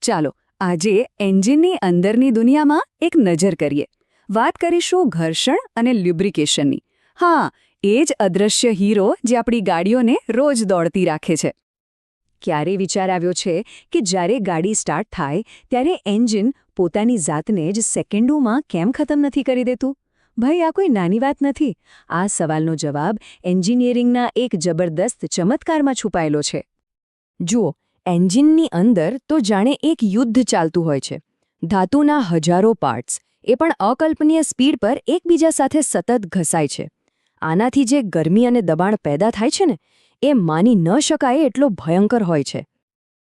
ચાલો આજે એન્જિનની અંદરની દુનિયામાં એક નજર કરીએ. વાત કરીશું ઘર્ષણ અને લ્યુબ્રિકેશનની. હા, એ જ અદૃશ્ય હીરો જે આપણી ગાડીઓને રોજ દોડતી રાખે છે. ક્યારે વિચાર આવ્યો છે કે જ્યારે ગાડી સ્ટાર્ટ થાય ત્યારે એન્જિન પોતાની જાતને જ સેકન્ડોમાં કેમ ખતમ નથી કરી દેતું? ભાઈ, આ કોઈ નાની વાત નથી. આ સવાલનો જવાબ એન્જિનિયરિંગના એક જબરદસ્ત ચમત્કારમાં છુપાયેલો છે. જુઓ, એન્જિનની અંદર તો જાણે એક યુદ્ધ ચાલતું હોય છે. ધાતુના હજારો પાર્ટ્સ, એ પણ અકલ્પનીય સ્પીડ પર એકબીજા સાથે સતત ઘસાય છે. આનાથી જે ગરમી અને દબાણ પેદા થાય છે ને, એ માની ન શકાય એટલો ભયંકર હોય છે.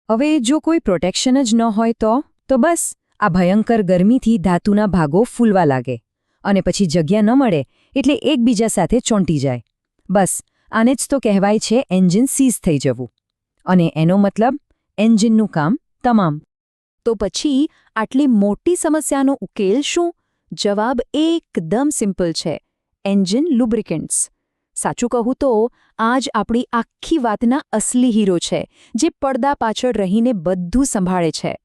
હવે જો કોઈ પ્રોટેક્શન જ ન હોય તો બસ આ ભયંકર ગરમીથી ધાતુના ભાગો ફૂલવા લાગે અને પછી જગ્યા ન મળે એટલે એકબીજા સાથે ચોંટી જાય. બસ આને જ તો કહેવાય છે એન્જિન સીઝ થઈ જવું. અને એનો મતલબ એન્જિનનું કામ તમામ. તો પછી આટલી મોટી સમસ્યાનો ઉકેલ શું? જવાબ એકદમ સિમ્પલ છે: એન્જિન લુબ્રિકન્ટ્સ. સાચું કહું તો આ જ આપણી આખી વાતના અસલી હીરો છે, જે પડદા પાછળ રહીને બધું સંભાળે છે.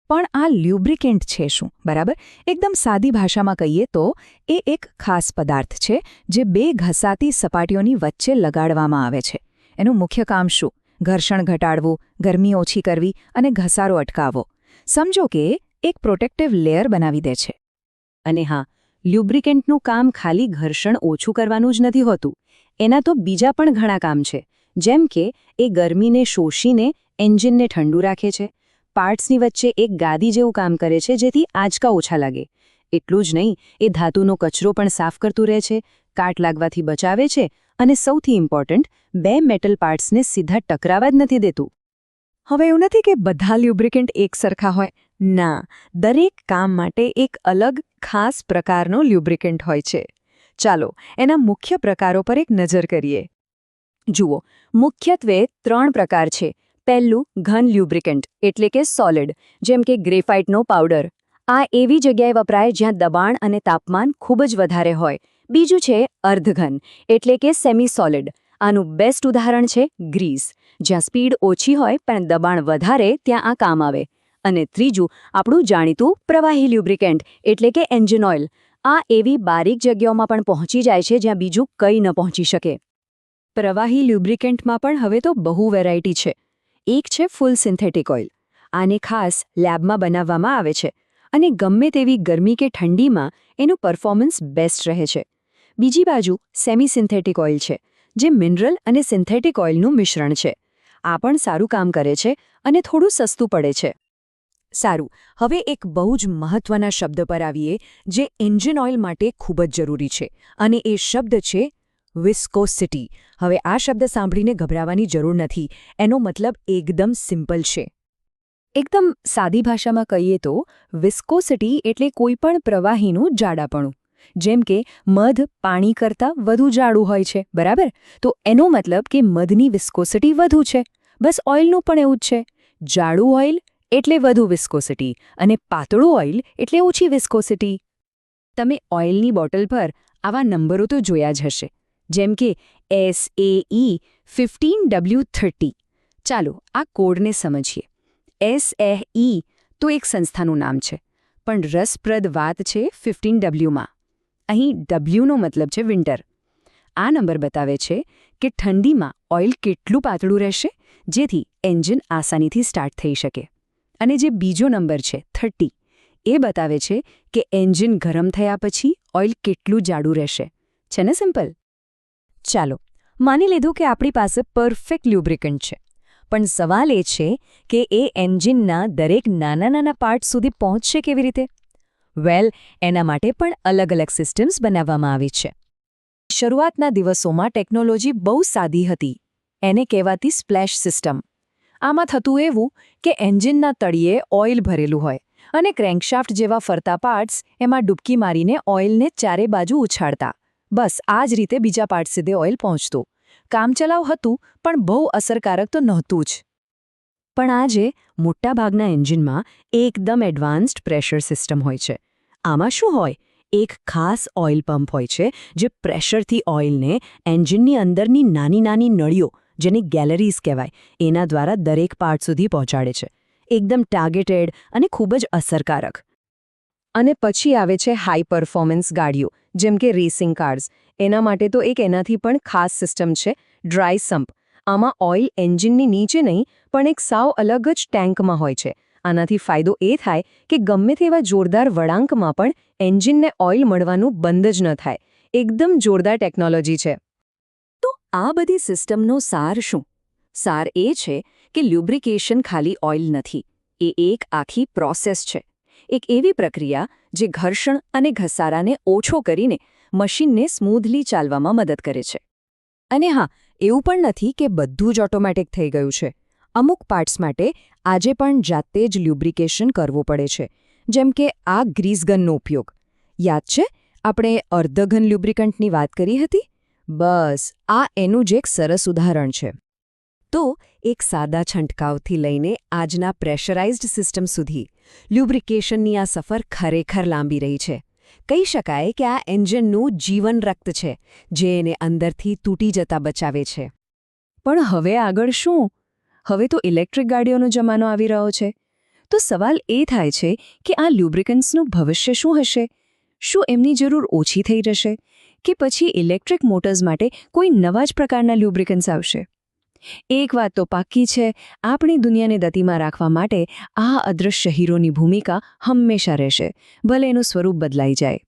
પણ આ લ્યુબ્રિકેન્ટ છે શું? બરાબર, એકદમ સાદી ભાષામાં કહીએ તો એ એક ખાસ પદાર્થ છે જે બે ઘસાતી સપાટીઓની વચ્ચે લગાડવામાં આવે છે. એનું મુખ્ય કામ શું? ઘર્ષણ ઘટાડવું, ગરમી ઓછી કરવી અને ઘસારો અટકાવવો. સમજો કે એક પ્રોટેક્ટિવ લેયર બનાવી દે છે. અને હા, લ્યુબ્રિકેન્ટનું કામ ખાલી ઘર્ષણ ઓછું કરવાનું જ નથી હોતું. એના તો બીજા પણ ઘણા કામ છે. જેમ કે એ ગરમીને શોષીને એન્જિનને ઠંડુ રાખે છે. પાર્ટ્સની વચ્ચે એક ગાદી જેવું કામ કરે છે, જેથી આંચકા ઓછા લાગે. એટલું જ નહીં, એ ધાતુનો કચરો પણ સાફ કરતું રહે છે, કાટ લાગવાથી બચાવે છે અને સૌથી ઇમ્પોર્ટન્ટ, બે મેટલ પાર્ટ્સને સીધા ટકરાવા જ નથી દેતું. હવે એવું નથી કે બધા લ્યુબ્રિકેન્ટ એક સરખા હોય. ના, દરેક કામ માટે એક અલગ ખાસ પ્રકારનો લ્યુબ્રિકેન્ટ હોય છે. ચાલો એના મુખ્ય પ્રકારો પર એક નજર કરીએ. જુઓ, મુખ્યત્વે 3 પ્રકાર છે. પહેલું ઘન લ્યુબ્રિકેન્ટ, એટલે કે સોલિડ, જેમ કે ગ્રેફાઇટનો પાવડર. આ એવી જગ્યાએ વપરાય જ્યાં દબાણ અને તાપમાન ખૂબ જ વધારે હોય. બીજું છે અર્ધઘન, એટલે કે સેમી સોલિડ. આનું બેસ્ટ ઉદાહરણ છે ગ્રીસ. જ્યાં સ્પીડ ઓછી હોય પણ દબાણ વધારે, ત્યાં આ કામ આવે. અને ત્રીજું આપણું જાણીતું પ્રવાહી લ્યુબ્રિકેન્ટ, એટલે કે એન્જિન ઓઇલ. આ એવી બારીક જગ્યાઓમાં પણ પહોંચી જાય છે જ્યાં બીજું કંઈ ન પહોંચી શકે. પ્રવાહી લ્યુબ્રિકેન્ટમાં પણ હવે તો બહુ વેરાયટી છે. એક છે ફૂલ સિન્થેટિક ઓઇલ. આને ખાસ લેબમાં બનાવવામાં આવે છે અને ગમે તેવી ગરમી કે ઠંડીમાં એનું પરફોર્મન્સ બેસ્ટ રહે છે. બીજી બાજુ સેમી સિન્થેટિક ઓઇલ છે, જે મિનરલ અને સિન્થેટિક ઓઇલનું મિશ્રણ છે. આ પણ સારું કામ કરે છે અને થોડું સસ્તું પડે છે. સારું, હવે એક બહુ જ મહત્વના શબ્દ પર આવીએ, જે એન્જિન ઓઇલ માટે ખૂબ જ જરૂરી છે, અને એ શબ્દ છે વિસ્કોસિટી. હવે આ શબ્દ સાંભળીને ગભરાવાની જરૂર નથી. એનો મતલબ એકદમ સિમ્પલ છે. એકદમ સાદી ભાષામાં કહીએ તો વિસ્કોસિટી એટલે કોઈપણ પ્રવાહીનું જાડાપણું. જેમ કે મધ પાણી કરતાં વધુ જાડું હોય છે, બરાબર? તો એનો મતલબ કે મધની વિસ્કોસિટી વધુ છે. બસ ઓઇલનું પણ એવું જ છે. જાડું ઓઇલ એટલે વધુ વિસ્કોસિટી અને પાતળું ઓઇલ એટલે ઓછી વિસ્કોસિટી. તમે ઓઇલની બોટલ પર આવા નંબરો તો જોયા જ હશે, જેમ કે SAE 15W30. ચાલો આ કોડને સમજીએ. SAE તો એક સંસ્થાનું નામ છે, પણ રસપ્રદ વાત છે 15Wમાં. અહીં W નો મતલબ છે વિન્ટર. આ નંબર બતાવે છે કે ઠંડીમાં ઓઇલ કેટલું પાતળું રહેશે, જેથી એન્જિન આસાનીથી સ્ટાર્ટ થઈ શકે. અને જે બીજો નંબર છે 30, એ બતાવે છે કે એન્જિન ગરમ થયા પછી ઓઇલ કેટલું જાડું રહેશે. છે ને સિમ્પલ? ચાલો માની લીધું કે આપણી પાસે પરફેક્ટ લ્યુબ્રિકન્ટ છે. પણ સવાલ એ છે કે એ એન્જિનના દરેક નાના પાર્ટ સુધી પહોંચશે કેવી રીતે? વેલ, એના માટે પણ અલગ અલગ સિસ્ટમ્સ બનાવવામાં આવી છે. શરૂઆતના દિવસોમાં ટેકનોલોજી બહુ સાદી હતી. એને કહેવાતી સ્પ્લેશ સિસ્ટમ. આમાં થતું એવું કે એન્જિનના તળિયે ઓઇલ ભરેલું હોય અને ક્રેન્કશાફ્ટ જેવા ફરતા પાર્ટ્સ એમાં ડૂબકી મારીને ઓઇલને ચારે બાજુ ઉછાળતા. બસ આ જ રીતે બીજા પાર્ટ સુધી ઓઇલ પહોંચતું. કામચલાઉ હતું, પણ બહુ અસરકારક તો નહોતું જ. પણ આજે મોટાભાગના એન્જિનમાં એકદમ એડવાન્સ્ડ પ્રેશર સિસ્ટમ હોય છે. આમાં શું હોય? એક ખાસ ઓઇલ પંપ હોય છે, જે પ્રેશરથી ઓઇલને એન્જિનની અંદરની નાની નળીઓ, જેને ગેલેરીઝ કહેવાય, એના દ્વારા દરેક પાર્ટ સુધી પહોંચાડે છે. એકદમ ટાર્ગેટેડ અને ખૂબ જ અસરકારક. અને પછી આવે છે હાઈ પરફોર્મન્સ ગાડીઓ, જેમ કે રેસિંગ કાર્સ. એના માટે તો એનાથી પણ ખાસ સિસ્ટમ છે, ડ્રાય સમ્પ. આમાં ઓઇલ એન્જિનની નીચે નહીં, પણ એક સાવ અલગ જ ટેન્કમાં હોય છે. આનાથી ફાયદો એ થાય કે ગમે તેવા જોરદાર વળાંકમાં પણ એન્જિનને ઓઇલ મળવાનું બંધ જ ન થાય. એકદમ જોરદાર ટેકનોલોજી છે. તો આ બધી સિસ્ટમનો સાર શું? સાર એ છે કે લ્યુબ્રિકેશન ખાલી ઓઇલ નથી. એ એક આખી પ્રોસેસ છે. એક એવી પ્રક્રિયા જે ઘર્ષણ અને ઘસારાને ઓછો કરીને મશીનને સ્મૂધલી ચાલવામાં મદદ કરે છે. અને હા, એવું પણ નથી કે બધું જ ઓટોમેટિક થઈ ગયું છે. અમુક પાર્ટ્સ માટે આજે પણ જાતે જ લ્યુબ્રિકેશન કરવું પડે છે, જેમ કે આ ગ્રીસ ગનનો ઉપયોગ. યાદ છે આપણે અર્ધઘન લ્યુબ્રિકન્ટની વાત કરી હતી? બસ આ એનું જ એક સરસ ઉદાહરણ છે. તો એક સાદા છંટકાવથી લઈને આજના પ્રેશરાઇઝ્ડ સિસ્ટમ સુધી લ્યુબ્રિકેશનની આ સફર ખરેખર લાંબી રહી છે. કહી શકાય કે આ એન્જિનનું જીવન રક્ત છે, જે એને અંદરથી તૂટી જતા બચાવે છે. પણ હવે આગળ શું? હવે તો ઇલેક્ટ્રિક ગાડીઓનો જમાનો આવી રહ્યો છે. તો સવાલ એ થાય છે કે આ લ્યુબ્રિકન્ટ્સનું ભવિષ્ય શું હશે? શું એમની જરૂર ઓછી થઈ જશે? કે પછી ઇલેક્ટ્રિક મોટર્સ માટે કોઈ નવા જ પ્રકારના લ્યુબ્રિકન્ટ્સ આવશે? એક વાત તો પાક્કી છે, આપણી દુનિયાને ગતિમાં રાખવા માટે આ અદૃશ્ય હીરોની ભૂમિકા હંમેશા રહેશે, ભલે એનું સ્વરૂપ બદલાઈ જાય.